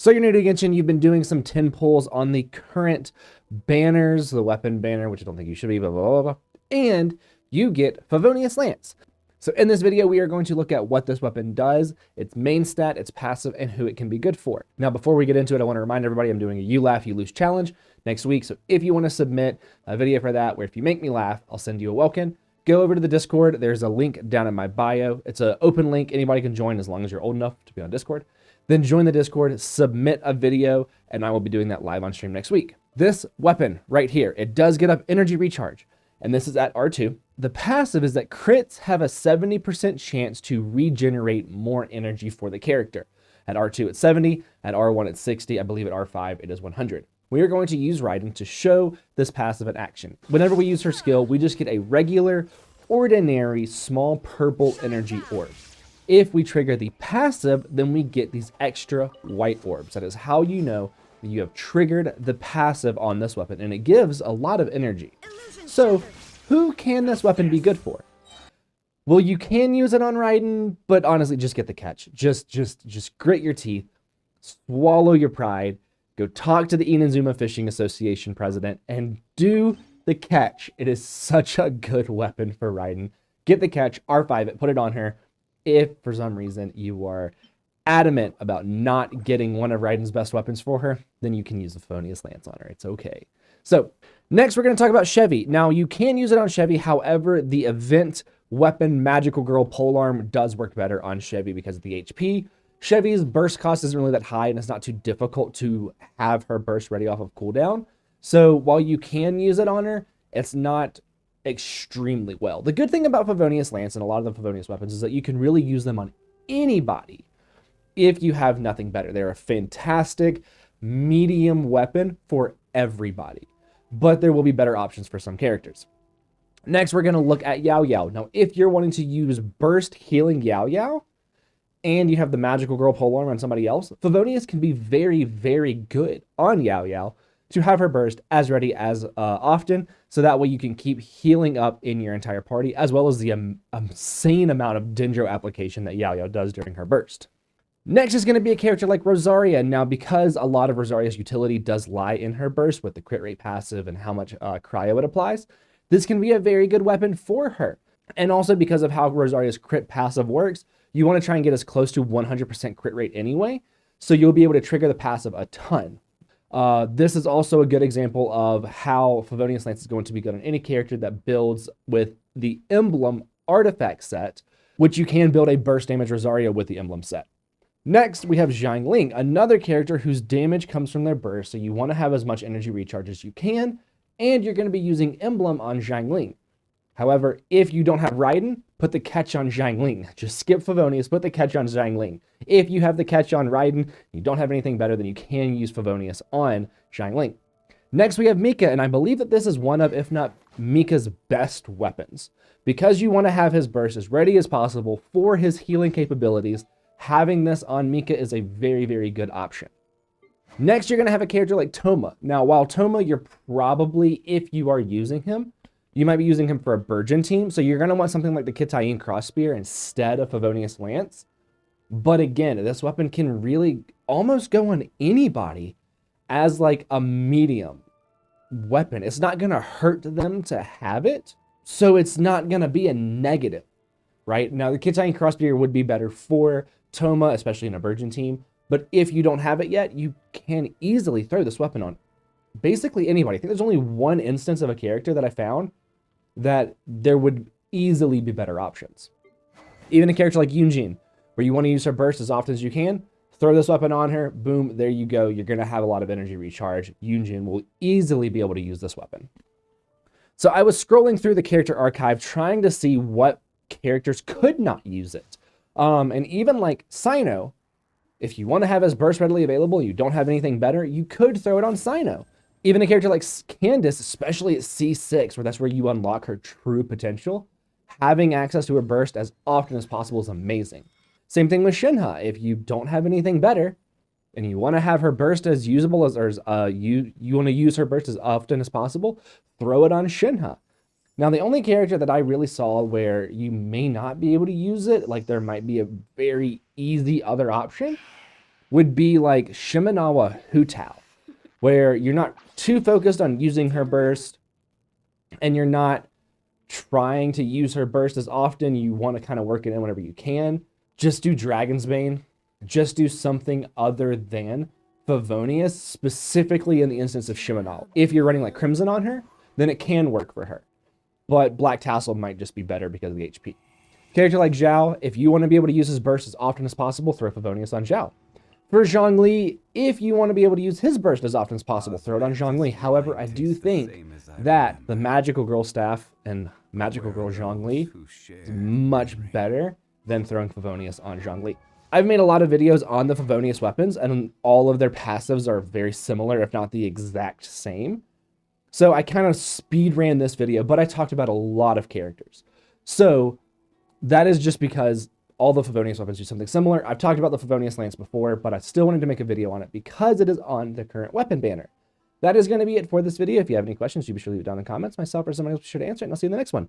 So you're new to Genshin, you've been doing some 10 pulls on the current banners, the weapon banner, which I don't think you should be, blah, blah, blah, blah, and you get Favonius Lance. So in this video, we are going to look at what this weapon does, its main stat, its passive, and who it can be good for. Now, before we get into it, I want to remind everybody I'm doing a You Laugh, You Lose challenge next week. So if you want to submit a video for that, where if you make me laugh, I'll send you a welcome. Go over to the Discord. There's a link down in my bio. It's an open link. Anybody can join as long as you're old enough to be on Discord. Then join the Discord, submit a video, and I will be doing that live on stream next week. This weapon right here, it does get up energy recharge, and this is at R2. The passive is that crits have a 70% chance to regenerate more energy for the character. At R2 it's 70, at R1 it's 60, I believe at R5 it is 100. We are going to use Raiden to show this passive in action. Whenever we use her skill, we just get a regular, ordinary, small purple energy orb. If we trigger the passive, then we get these extra white orbs. That is how you know that you have triggered the passive on this weapon, and it gives a lot of energy. So, who can this weapon be good for? Well, you can use it on Raiden, but honestly, just get the catch. Just grit your teeth, swallow your pride, go talk to the Inazuma Fishing Association president, and do the catch. It is such a good weapon for Raiden. Get the catch, R5 it, put it on her. If for some reason you are adamant about not getting one of Raiden's best weapons for her, then you can use the Favonius Lance on her. It's okay. So next we're going to talk about Chevy. Now you can use it on Chevy. However, the event weapon Magical Girl Polearm does work better on Chevy because of the HP. Chevy's burst cost isn't really that high, and it's not too difficult to have her burst ready off of cooldown. So while you can use it on her, it's not extremely well. The good thing about Favonius Lance and a lot of the Favonius weapons is that you can really use them on anybody if you have nothing better. They're a fantastic medium weapon for everybody, but there will be better options for some characters. Next, we're going to look at Yao Yao. Now, if you're wanting to use burst healing Yao Yao and you have the Magical Girl Polearm on somebody else, Favonius can be very, very good on Yao Yao to have her burst as ready as often, so that way you can keep healing up in your entire party, as well as the insane amount of Dendro application that Yao Yao does during her burst. Next is going to be a character like Rosaria. Now, because a lot of Rosaria's utility does lie in her burst with the crit rate passive and how much cryo it applies, this can be a very good weapon for her. And also because of how Rosaria's crit passive works, you want to try and get as close to 100% crit rate anyway, so you'll be able to trigger the passive a ton. This is also a good example of how Favonius Lance is going to be good on any character that builds with the emblem artifact set, which you can build a burst damage Rosaria with the emblem set. Next, we have Jiangling, another character whose damage comes from their burst, so you want to have as much energy recharge as you can, and you're going to be using emblem on Jiangling. However, if you don't have Raiden, put the catch on Jiangling. Just skip Favonius, put the catch on Jiangling. If you have the catch on Raiden, you don't have anything better, then you can use Favonius on Jiangling. Next, we have Mika, and I believe that this is one of, if not Mika's best weapons. Because you want to have his burst as ready as possible for his healing capabilities, having this on Mika is a very, very good option. Next, you're going to have a character like Toma. Now, while Toma, you're probably, if you are using him, you might be using him for a Burgeon team, so you're going to want something like the Kitayin Crossspear instead of Favonius Lance. But again, this weapon can really almost go on anybody as like a medium weapon. It's not going to hurt them to have it, so it's not going to be a negative, right? Now, the Kitayin Crossspear would be better for Toma, especially in a Burgeon team, but if you don't have it yet, you can easily throw this weapon on basically anybody. I think there's only one instance of a character that I found that there would easily be better options. Even a character like Yunjin, where you want to use her burst as often as you can, throw this weapon on her, boom, there you go. You're going to have a lot of energy recharge. Yunjin will easily be able to use this weapon. So I was scrolling through the character archive trying to see what characters could not use it. And even like Sino, if you want to have his burst readily available, you don't have anything better, you could throw it on Sino. Even a character like Candace, especially at C6, where that's where you unlock her true potential, having access to her burst as often as possible is amazing. Same thing with Shinha. If you don't have anything better, and you want to have her burst as usable as, you want to use her burst as often as possible, throw it on Shinha. Now, the only character that I really saw where you may not be able to use it, like there might be a very easy other option, would be like Shimenawa Hutao, where you're not too focused on using her burst and you're not trying to use her burst as often. You want to kind of work it in whenever you can. Just do Dragon's Bane. Just do something other than Favonius, specifically in the instance of Shimenawa. If you're running like Crimson on her, then it can work for her. But Black Tassel might just be better because of the HP. Character like Zhao, if you want to be able to use his burst as often as possible, throw Favonius on Zhao. For Jiangling, if you want to be able to use his burst as often as possible, throw it on Jiangling. However, I do think that the Magical Girl Staff and Magical Girl Jiangling is much better than throwing Favonius on Jiangling. I've made a lot of videos on the Favonius weapons, and all of their passives are very similar, if not the exact same. So I kind of speed ran this video, but I talked about a lot of characters. So that is just because all the Favonius weapons do something similar. I've talked about the Favonius Lance before, but I still wanted to make a video on it because it is on the current weapon banner. That is going to be it for this video. If you have any questions, you be sure to leave it down in the comments. Myself or someone else will be sure to answer it, and I'll see you in the next one.